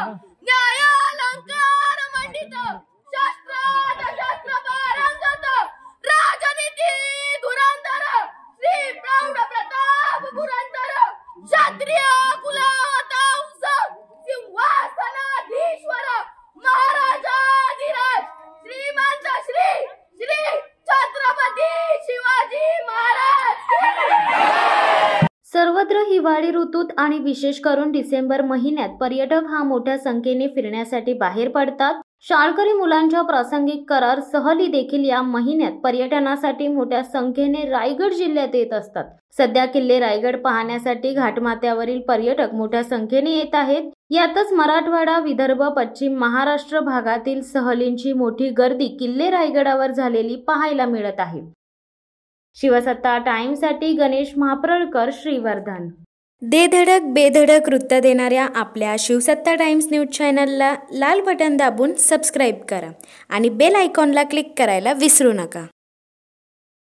न्यायालंकार मंडित शास्त्रात शास्त्र पारंगत राजनीती धुरंधर श्री प्रौढ प्रताप पुरंदर क्षत्रिय कुलातांस सिंहासनाधीश्वर महाराजाधिराज श्रीमंत श्री श्री छत्रपती शिवाजी महाराज। सर्वत्र हिवाळी ऋतूत आणि विशेष करून डिसेंबर महिन्यात पर्यटक हा मोठ्या संख्येने फिरण्यासाठी बाहेर पडतात। शाळकरी मुलांच्या प्रासंगिक करार सहली देखील या महिन्यात पर्यटनासाठी मोठ्या संख्येने रायगड जिल्ह्यात येत असतात। सध्या किल्ले रायगड पाहण्यासाठी घाटमाथ्यावरील पर्यटक मोठ्या संख्येने येत आहेत। यातच मराठवाडा, विदर्भ, पश्चिम महाराष्ट्र भागातील सहलींची मोठी गर्दी किल्ले रायगडावर झालेली पाहायला मिळत आहे। शिवसत्ता टाइम्ससाठी गणेश महाप्रळकर, श्रीवर्धन। दे धडक बेधडक वृत्त देणाऱ्या आपल्या शिवसत्ता टाइम्स न्यूज चॅनलला लाल बटन दाबून सबस्क्राईब करा आणि बेल आयकॉनला क्लिक करायला विसरू नका।